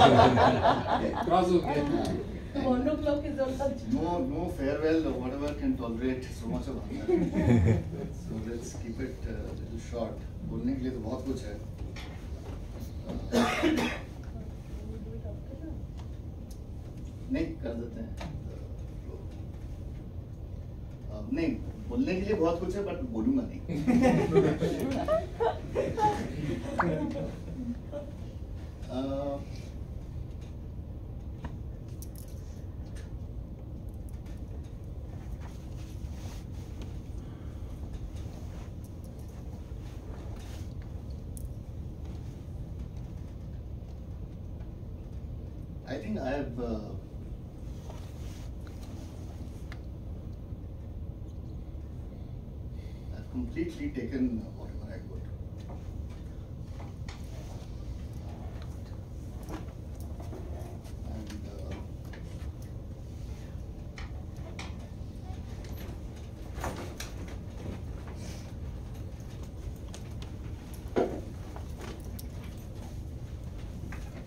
Cross हो गया. 1 o'clock is on lunch. No farewell or whatever can tolerate so much of hunger. So let's keep it a little short. बोलने के लिए तो बहुत कुछ है. नहीं कर देते हैं. नहीं बोलने के लिए बहुत कुछ है बट बोलूँगा नहीं. I think I have I've completely taken whatever I could. And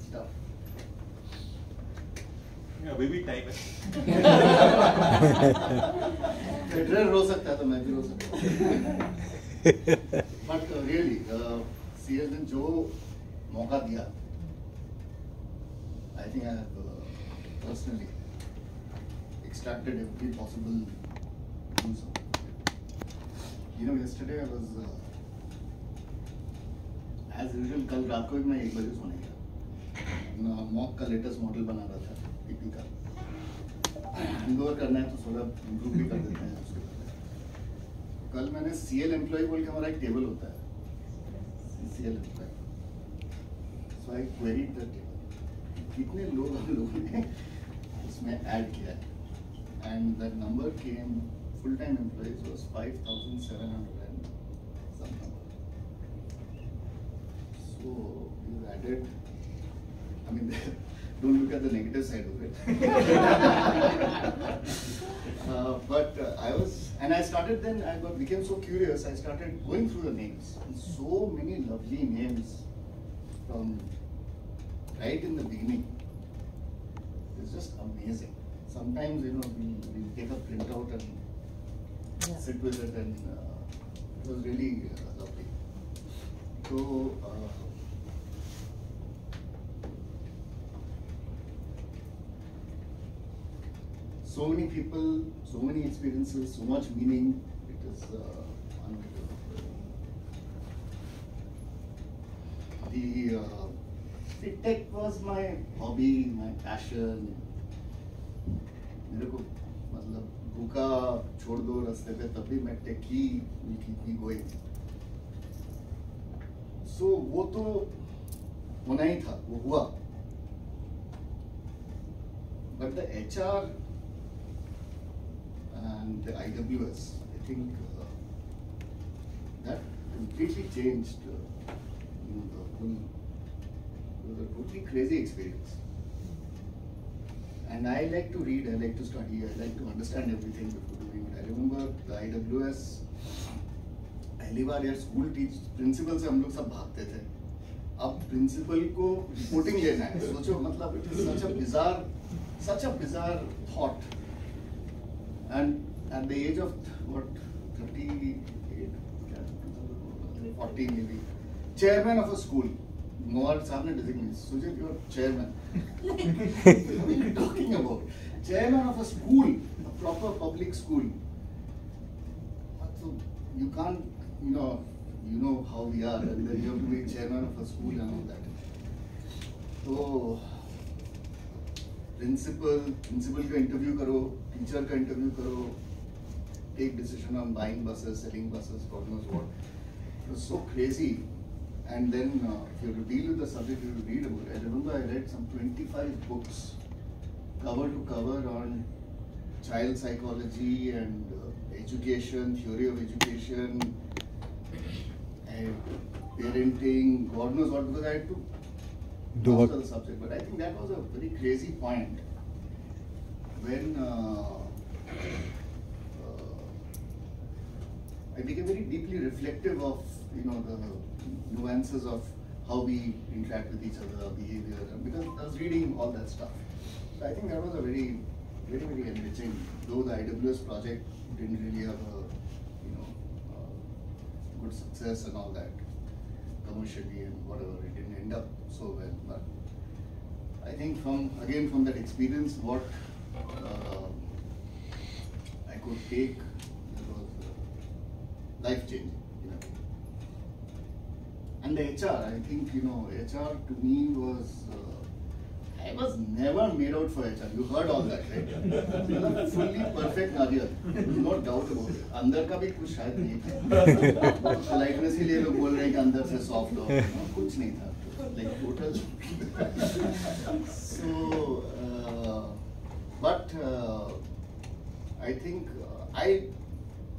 stuff. अभी भी टाइम है. फेडरर रो सकता है तो मैं भी रो सकता हूँ. बट रियली सीएस ने जो मौका दिया, I think I have personally extracted every possible use of it. You know, yesterday I was as usual. कल रात को भी मैं 1 बजे सोने गया. मॉक का लेटेस्ट मॉडल बना रहा था पीपी का. हैंडओवर करना है तो थोड़ा इम्प्रूव भी कर देते हैं उसके बाद. कल मैंने सीएल एम्प्लॉय बोल के हमारा एक टेबल होता है, CL employ. So I queried the table, कितने लोग हम लोगों ने उसमें ऐड किया है. And that number came, full time employees was 5700 and some number. So you added, I mean, don't look at the negative side of it. But I started then, became so curious, I started going through the names. And so many lovely names from right in the beginning. It's just amazing. Sometimes, you know, we take a printout and sit with it, and it was really lovely. So, so many people, so many experiences, so much meaning. It is unbelievable. The tech was my hobby, my passion. मेरे को मतलब भूखा छोड़ दो रास्ते पे, तब भी मैं टेक ही will keep me going. So वो तो होना ही था, वो हुआ. But the HR and the IWS, I think that completely changed the whole. It was a totally crazy experience. And I like to read, I like to study, I like to understand everything before doing it. I remember the IWS, पहली बार यार school principal से हम लोग सब भागते थे. अब principal को रिपोर्टिंग लेना है, सोचो. मतलब it is such a bizarre thought. And at the age of what, 38, 40 maybe, chairman of a school. Noor साहब ने designate, Sujit, you are chairman. What are you talking about? Chairman of a school, a proper public school. So you can't, you know how we are, and then you have to be chairman of a school and all that. So principal का interview करो, teacher का interview करो, take decision on buying buses, selling buses, God knows what. It was so crazy. And then if you have to deal with the subject, you have to read about it. I remember I read some 25 books, cover to cover, on child psychology and education, theory of education, and parenting, God knows what, because I had to master the subject. But I think that was a very crazy point when I became very deeply reflective of, the nuances of how we interact with each other, our behavior, and because I was reading all that stuff. So I think that was a very, very, very enriching. Though the IWS project didn't really have a, good success and all that commercially and whatever, it didn't end up so well. But I think from that experience, what I could take, it was life changing. And the HR, I think, HR to me was, I was never made out for HR. You heard all that, right? Fully perfect Nariyal. There's no doubt about it. अंदर का भी कुछ शायद नहीं था. Politeness के लिए लोग बोल रहे हैं कि अंदर से soft हो. कुछ नहीं था. Like total. So, but I think I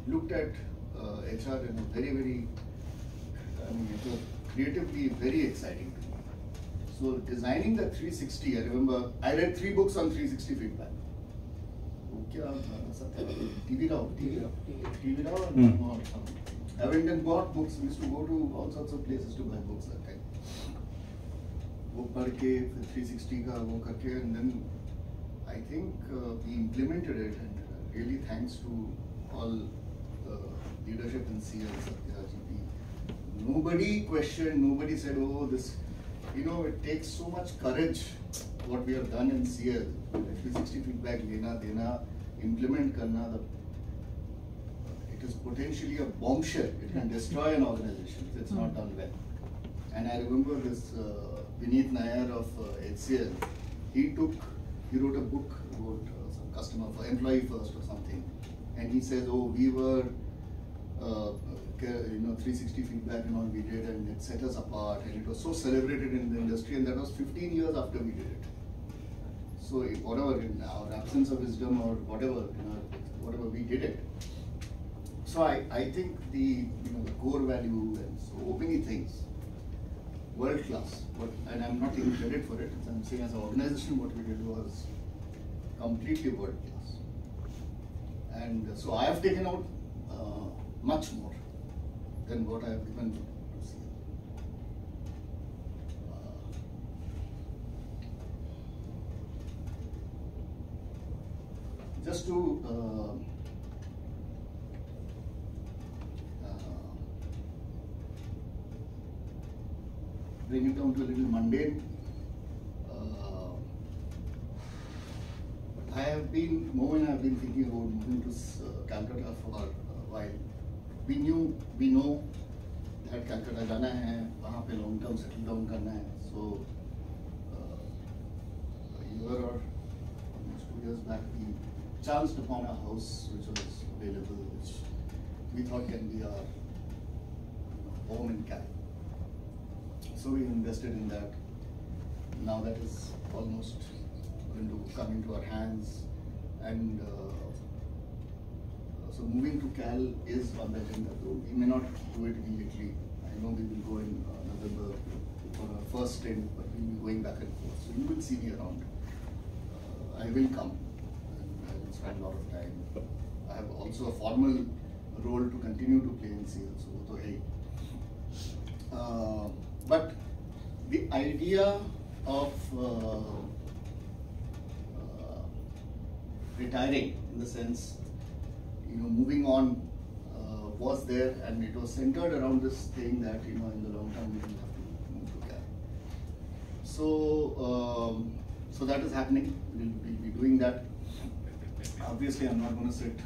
looked at HR in a very, very, it was creatively very exciting to me. So designing the 360, I remember I read 3 books on 360 feedback. TV Rao and more. I went and bought books. We used to go to all sorts of places to buy books that time. वो पढ़ के 360 का वो करके, and then I think we implemented it, and really thanks to all the leadership in CL, Satya, GP. Nobody questioned, nobody said, oh, this, it takes so much courage what we have done in CL. 360 feedback, lena, dena, implement karna, it is potentially a bombshell. It can destroy an organization if it's not done well. And I remember this Vineet Nair of HCL, he wrote a book about some customer for employee first or something. And he says, oh, we were 360 feedback and all we did, and it set us apart, and it was so celebrated in the industry, and that was 15 years after we did it. So whatever, in our absence of wisdom or whatever, whatever we did it. So I think the core value and so many things, world class. And I'm not taking credit for it. I'm saying as an organization, what we did was completely world class. And so I have taken out much more than what I have given to see. Just to bring it down to a little mundane, I have been, Mo and I have been thinking about moving to Calcutta for a while. We know that Calcutta जाना है, वहाँ पे long term settle down करना है. So a year or almost 2 years back, we chanced upon a house which was available, which we thought can be our home in Cal. So we invested in that. Now that is almost going to come into our hands, and so moving to Cal is on the agenda. Though we may not do it immediately. I know we will go in November for our first stint, but we will be going back and forth. So you will see me around. I will come, and I will spend a lot of time. I have also a formal role to continue to play in CL. So hey. But the idea of retiring, in the sense, moving on, was there, and it was centered around this thing that in the long term we will have to move to Cal. So, so that is happening. We'll be doing that. Obviously, I'm not going to sit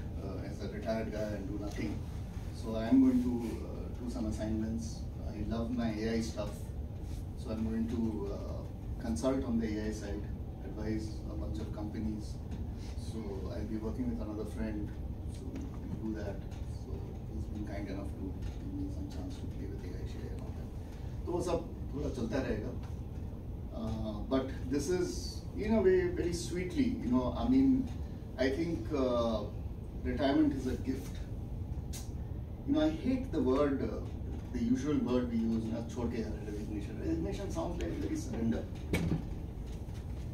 as a retired guy and do nothing. So I am going to do some assignments. I love my AI stuff, so I'm going to consult on the AI side, advise a bunch of companies. So I'll be working with another friend, so we'll do that. So he's been kind enough to give me some chance to play with AI share and all that. So वो सब थोड़ा चलता रहेगा. But this is, in a way, very sweetly, I mean, I think retirement is a gift. I hate the word, the usual word we use, छोड़ के resignation. Resignation sounds like very surrender.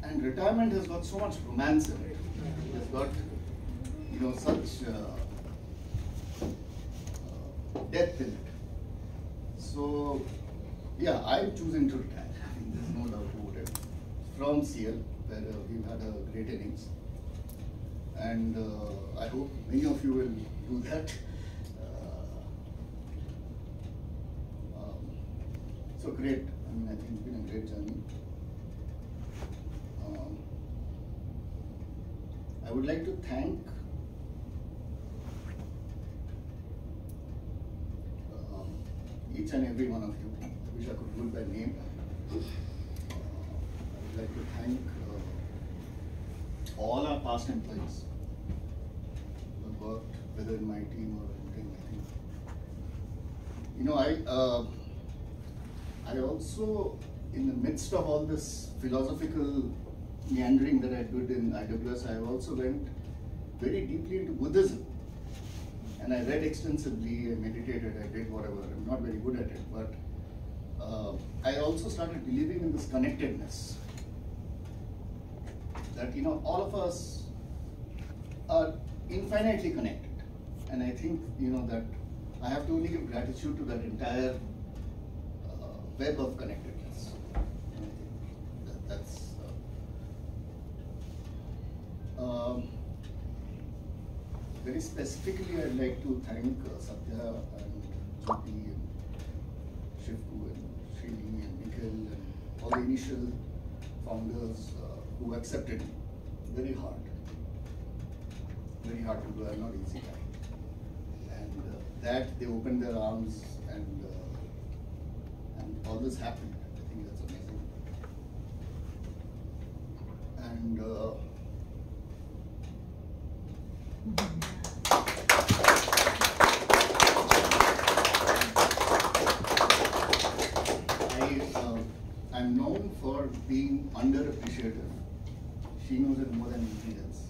And retirement has got so much romance in it. It has got, such depth in it. So Yeah, I'm choosing to retire. I think there's no doubt about it. From CL, where we've had a great innings. And I hope many of you will do that. So great. I mean, I think it's been a great journey. I would like to thank each and every one of you. I wish I could do it by name. I would like to thank all our past employees who have worked, whether in my team or anything. I think, I also, in the midst of all this philosophical meandering that I did in IWS, I also went very deeply into Buddhism. And I read extensively, I meditated, I did whatever. I'm not very good at it, but I also started believing in this connectedness. That, all of us are infinitely connected. And I think, that I have to only give gratitude to that entire web of connectedness. And I think that's very specifically, I'd like to thank Satya and GP and Shivku and Srini and Nikhil and all the initial founders who accepted me. Very hard to do. I'm not easy guy. And that they opened their arms and all this happened. I think that's amazing. And I'm known for being underappreciated. She knows it more than anything else.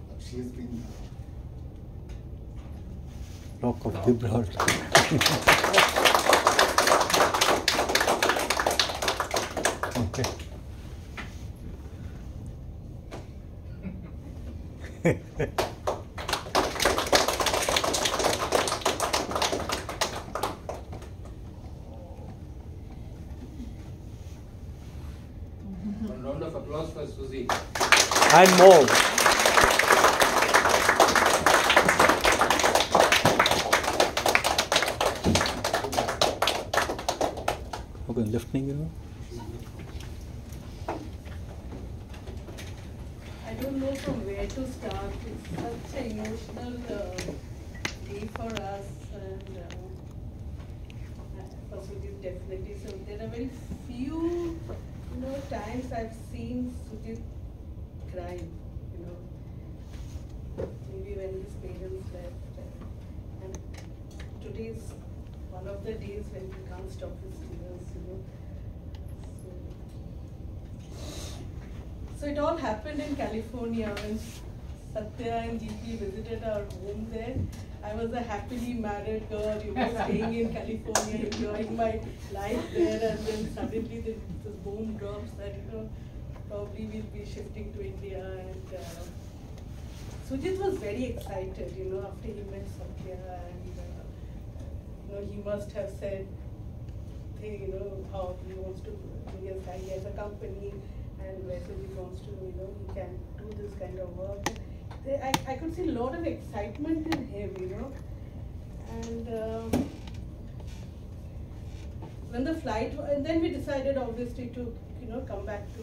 But she has been Rock of Gibraltar. Okay. One round of applause for Suzy. And more. Okay, lifting. I don't know from where to start. It's such an emotional day for us, and for Sujit definitely. So there are very few, times I've seen Sujit cry. Maybe when his parents left, and today's one of the days when he can't stop his tears. So it all happened in California when Satya and GP visited our home there. I was a happily married girl, staying in California, enjoying my life there, and then suddenly this boom drops that, probably we'll be shifting to India. And Sujit was very excited, after he met Satya, and he must have said, how he wants to, he has a company, and where he wants to, he can do this kind of work. I could see a lot of excitement in him, and when the flight, and then we decided obviously to, come back to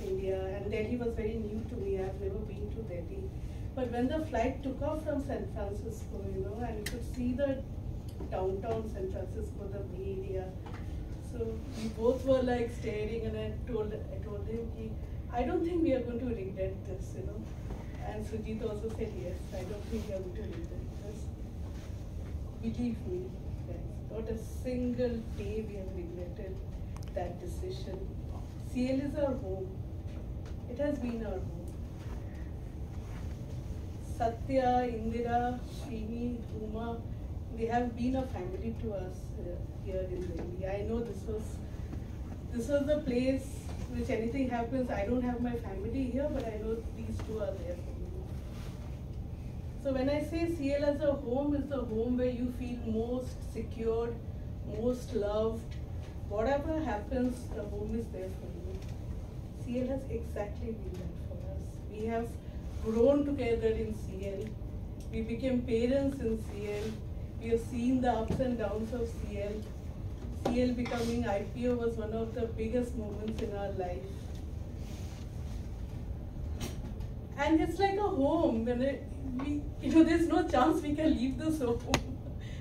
India, and Delhi was very new to me. I've never been to Delhi. But when the flight took off from San Francisco, and you could see the downtown San Francisco, the Bay Area. So we both were like staring, and I told him, I don't think we are going to regret this, And Sujit also said, yes, I don't think we are going to regret this. Believe me, guys, not a single day we have regretted that decision. CL is our home. It has been our home. Satya, Indira, Srini, Uma, they have been a family to us here in Delhi. I know this was the place which anything happens, I don't have my family here, but I know these two are there for me. So when I say CL as a home, it's a home where you feel most secured, most loved. Whatever happens, the home is there for you. CL has exactly been that for us. We have grown together in CL. We became parents in CL. We have seen the ups and downs of CL. CL becoming IPO was one of the biggest moments in our life. And it's like a home. When there's no chance we can leave this home.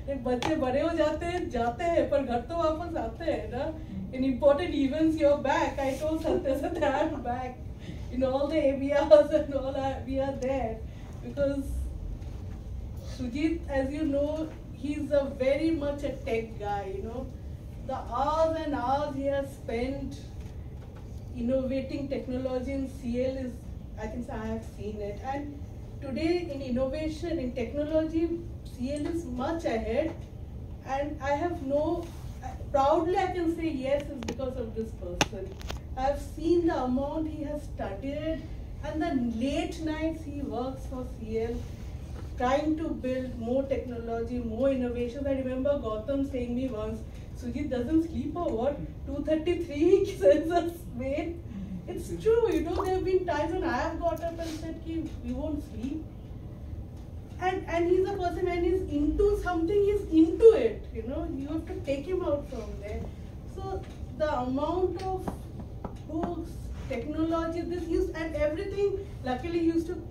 बच्चे बड़े हो जाते हैं पर घर तो वापस आते हैं ना. In important events you're back. I told Satya I'm back. In all the ABRs and all we are there. Because Sujit, as you know, he's a very much a tech guy, you know. The hours and hours he has spent innovating technology in CL is, I think I have seen it. And today in innovation, in technology, CL is much ahead. And I have proudly I can say yes, it's because of this person. I have seen the amount he has studied and the late nights he works for CL, trying to build more technology, more innovations. I remember Gautam saying me once, Sujit doesn't sleep or what? 2:33 he sends us mail. It's true, you know, there have been times when I have got up and said, we won't sleep. And he's a person, when he's into something, he's into it, you know. You have to take him out from there. So the amount of books, technology, and everything, luckily he used to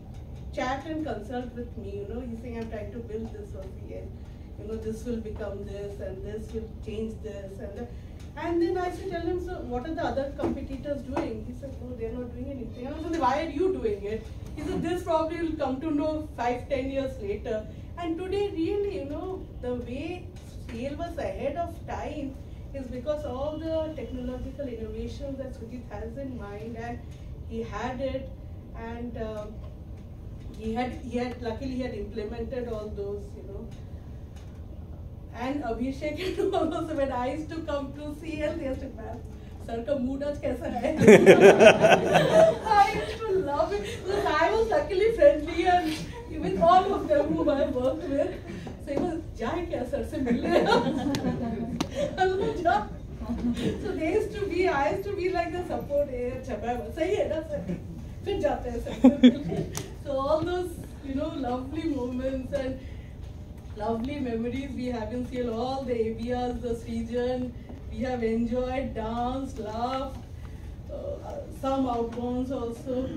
chat and consult with me, you know. He's saying, I'm trying to build this for CL. You know, this will become this and this will change this. And then I used to tell him, so what are the other competitors doing? He said, oh, they're not doing anything. And I said, why are you doing it? He said, this probably will come to know 5-10 years later. And today, really, you know, the way CL was ahead of time is because all the technological innovations that Sujit has in mind, and he had it, and luckily he had implemented all those, you know. And Abhishek and also when I used to come to CL, they used to ask, Sir, ka mood aaj kaisa hai? I used to love it because I was luckily friendly and with all of them whom I worked with. So he was, jai kya sir se milne? So they used to be, I used to be like the support. Sahi hai na sir? Fir jate hain sir. So all those, you know, lovely moments and lovely memories we have in CL, all the ABRs, the Srijan, we have enjoyed, danced, laughed, some outbounds also.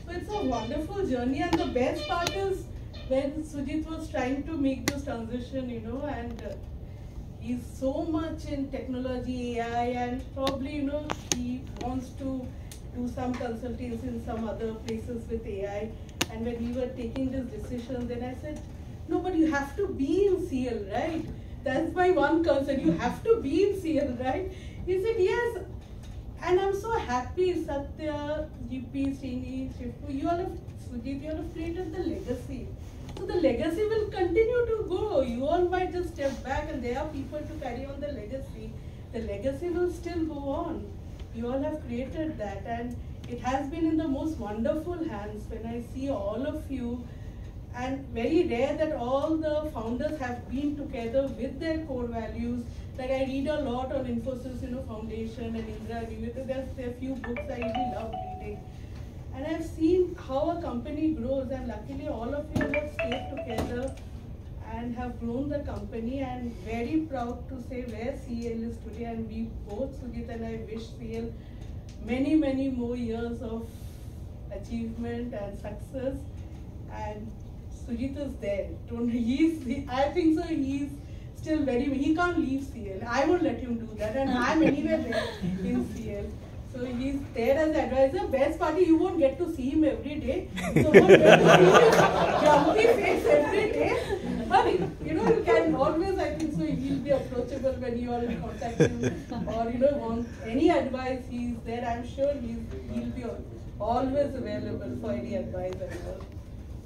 So it's a wonderful journey, and the best part is when Sujit was trying to make this transition, you know, and he's so much in technology, AI, and probably, you know, he wants to do some consultings in some other places with AI. And when we were taking this decision, then I said, no, but you have to be in CL, right? That's my one concern. You have to be in CL, right? He said, yes. And I'm so happy, Satya, GP, Srini, Shifu, you all have, Sujit, you all have created the legacy. So the legacy will continue to go. You all might just step back and there are people to carry on the legacy. The legacy will still go on. You all have created that, and it has been in the most wonderful hands when I see all of you. And very rare that all the founders have been together with their core values. Like I read a lot on Infosys, you know, Foundation and Indra. There are a few books I really love reading. And I've seen how a company grows, and luckily all of you have stayed together and have grown the company, and very proud to say where CL is today. And we both, Sujit and I, wish CL many, many more years of achievement and success. And Sujit is there. I think so. He's still he can't leave CL. I won't let him do that, and I'm anywhere there in CL. So he's there as advisor. Best part, you won't get to see him every day. So won't get to see his grumpy face every day. But you know, you can always, I think so, he'll be approachable when you are in contact with him, or you know, want any advice, he's there. I'm sure he'll be always available for any advice and all.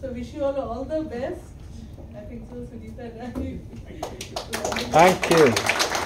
So wish you all the best. I think so, Sujita. Thank you.